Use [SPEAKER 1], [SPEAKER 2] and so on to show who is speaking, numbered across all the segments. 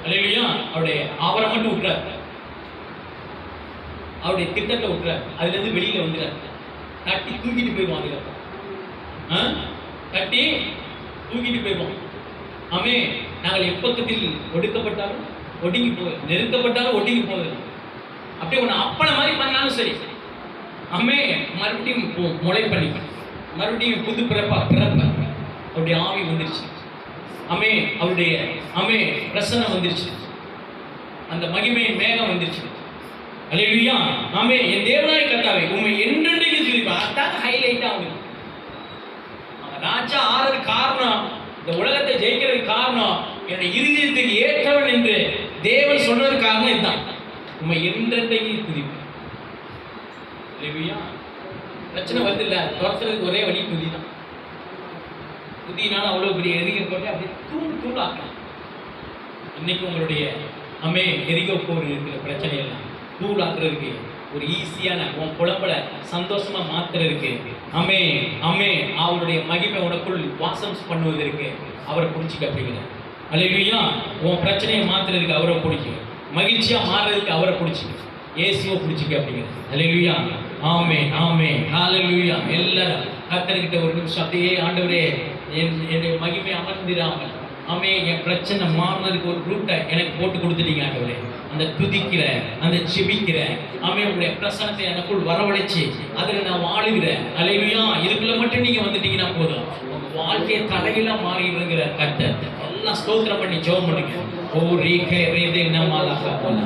[SPEAKER 1] அல்லேலூயா. அவருடைய ஆவரம் மட்டும் விட்டுறார், அவருடைய திட்டத்தை விட்டுறார், அதுல இருந்து வெளியில வந்துறார். கட்டி தூக்கிட்டு போயிடுவான், அதுக்கப்புறம் கட்டி தூக்கிட்டு போயிடுவான். ஆமே. நாங்கள் எப்பக்கத்தில் ஒடுக்கப்பட்டாலும் ஒடுங்கி போகுது, நெருக்கப்பட்டாலும் ஒடுங்கி போகுது. அப்படியே ஒன்று அப்பள மாதிரி பண்ணாலும் சரி, ஆமே, மறுபடியும் முளை பண்ணி மறுபடியும் புது பிறப்ப அவருடைய ஆவி வந்துருச்சு. ஆமே. அவருடைய பிரசன்னம் வந்துருச்சு, அந்த மகிமையின் மேகம் வந்துருச்சு. அல்லேலூயா. ஆமே. என் தேவனாய கர்த்தாவே உம்மை என்றென்றைக்கு துதிப்பேன். அதான் ஹைலைட் ஆகுது. ராஜா ஆறது காரணம், இந்த உலகத்தை ஜெயிக்கிறதுக்கு காரணம் என்னுடைய இருதயத்துக்கு ஏற்றவன் என்று தேவன் சொன்னது காரணம் இதுதான். உம்மை என்றென்றைக்கு துதிப்பேன். அல்லேலூயா. பிரச்சனை வருது இல்ல, துரத்துறதுக்கு ஒரே வழி துதி தான். துதினால அவ்வளவு பெரிய எரிகை போட்டு அப்படியே தூள் ஆக்கலாம். இன்னைக்கு உங்களுடைய எரிகோ போர் இருக்கிற பிரச்சனை எல்லாம் தூள் ஆக்குறதுக்கு ஒரு ஈஸியான உன் குழம்புல சந்தோஷமா மாத்துறதுக்கு அவருடைய மகிமை உனக்குள் வாசம் பண்ணுவதற்கு அவரை பிடிச்சிக்க அப்படிங்கிற. அல்லேலூயா. உன் பிரச்சனையை மாத்துறதுக்கு அவரை பிடிக்கும், மகிழ்ச்சியா மாறுறதுக்கு அவரை பிடிச்சிக்க, இயேசுவை பிடிச்சிக்க அப்படிங்கிற. அல்லேலூயா. ஆமென் ஆமென் ஹல்லேலூயா. எல்லாரும் கர்த்தர்கிட்ட ஒரு நிமிஷம் அப்படியே, ஆண்டவரே என்னுடைய மகிமை அமர்ந்திராமல் என் பிரச்சனை மாறினதுக்கு ஒரு ரூட்டை எனக்கு போட்டு கொடுத்துட்டீங்க ஆண்டவரே. அந்த துதிக்கிற, அந்த செபிக்கிற உங்களுடைய பிரசனத்தை எனக்குள் வரவழைச்சு அதில் நான் வாழுகிறேன். அல்லேலூயா. இதுக்குள்ள மட்டும் நீங்க வந்துட்டீங்கன்னா போதும், உங்க வாழ்க்கையை தலையில மாறிடுங்கிற கர்த்தர். எல்லாம் ஸ்தோத்திரம் பண்ணி ஜெபம் பண்ணுங்க. ஓ ரீகே ரேதே நமாலகா போல.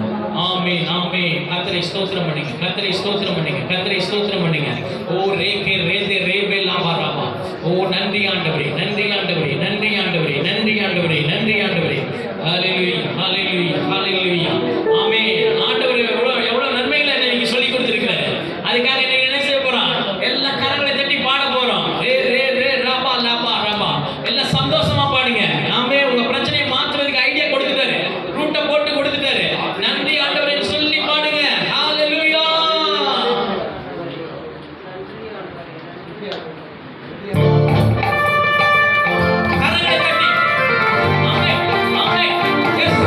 [SPEAKER 1] ஆமென் ஆமென். கர்த்தரை ஸ்தோத்திரம் பண்ணுங்க, கர்த்தரை ஸ்தோத்திரம் பண்ணுங்க, கர்த்தரை ஸ்தோத்திரம் பண்ணுங்க. ஓ ரேகே ரேதே ரேபே லாபாராபா. ஓ நன்றி ஆண்டவரே, நன்றி ஆண்டவரே, நன்றி ஆண்டவரே, நன்றி ஆண்டவரே, நன்றி ஆண்டவரே. ஹல்லேலூயா ஹல்லேலூயா ஹல்லேலூயா. ஆமென். ஆண்டவரே எவ்வளவு நன்மைகளை நீங்க சொல்லி கொடுத்திருக்கிறாரு. அதுக்காக நீங்க என்ன செய்ய போறோம்? எல்லா கரங்களை தட்டி பாட போறோம். ரே ரே ரே ரபா லபா ரபா. எல்லாம் சந்தோஷமா பாடுங்க. ஆமென். உங்க பிரச்சனையை மாத்துறதுக்கு ஐடியா கொடுத்துட்டாரு, ரூட்டை போட்டு கொடுத்துட்டாரு. நன்றி ஆண்டவரே சொல்லி பாடுங்க. ஹல்லேலூயா. கரங்களை தட்டி ஆமென் ஆமென். எஸ்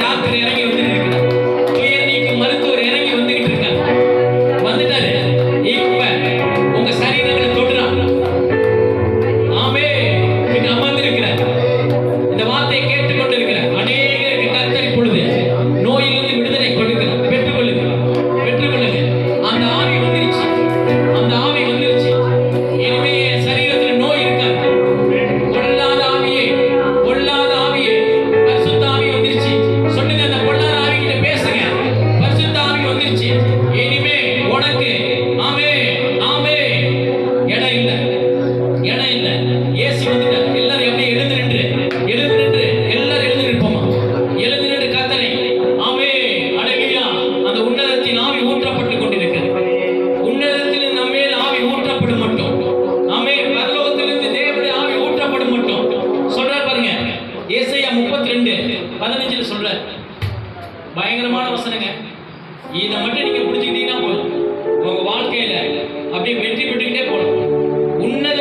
[SPEAKER 1] டாக்டர் இறங்கி வந்துட்டு இருக்கிறார். துயர் நீக்கும் மருத்துவர் இறங்கி வந்துகிட்டு இருக்கார். வந்துட்டாரு. இப்ப உங்க சரீரங்களை தொடுறான். ஆமே இங்க அமர்ந்திருக்கிறார். இந்த வார்த்தையை கேட்டுக்கொண்டிருக்கிறார். அநேகருக்கு கர்த்தர் இப்பொழுது நோயிலிருந்து விடுதலை கொடுக்கிறார். பெற்றுக்கொள்ளுங்க, பெற்றுக்கொள்ளுங்க. அந்த ஆவி வந்துருச்சு, அந்த ஆவி வந்துருச்சு. இனிமே சரீரத்தில் நோய் இருக்காது. பொல்லாத ஆவியே, பொல்லாத ஆவியே, பரிசுத்த ஆவி வந்துருச்சு. சொல்லுங்க, அந்த பொல்லாத ஆவி கிட்ட பேசுங்க. பரிசுத்த ஆவி வந்துருச்சு. இனிமே உனக்கு ஆமே ஆமே இடம் இல்லை, இடம் இல்லை. இயேசு வந்துட்டார். எல்லாரும் அப்படியே எழுந்து நின்று, எழுந்து நின்று, எல்லாரும் எழுந்து நிற்போமா? எழுந்து நின்று கர்த்தரை ஆமே அல்லேலூயா. அந்த உன்னதத்தின் ஆவி ஊற்றப்பட்டுக் கொண்டிருக்கிறது. உன்னதத்தில் நம்மேல் ஆவி ஊற்றப்படும் மட்டும், ஆமே பரலோகத்திலிருந்து தேவனுடைய ஆவி ஊற்றப்படும் மட்டும் சொல்றார் பாருங்க. ஏசாயா 32:15 சொல்றார். பயங்கரமான வசனங்க. இதை மட்டும் நீங்க புரிஞ்சுக்கிட்டீங்கன்னா போதும், உங்க வாழ்க்கையில அப்படியே வெற்றி பெற்றுக்கிட்டே போகலாம். உன்னத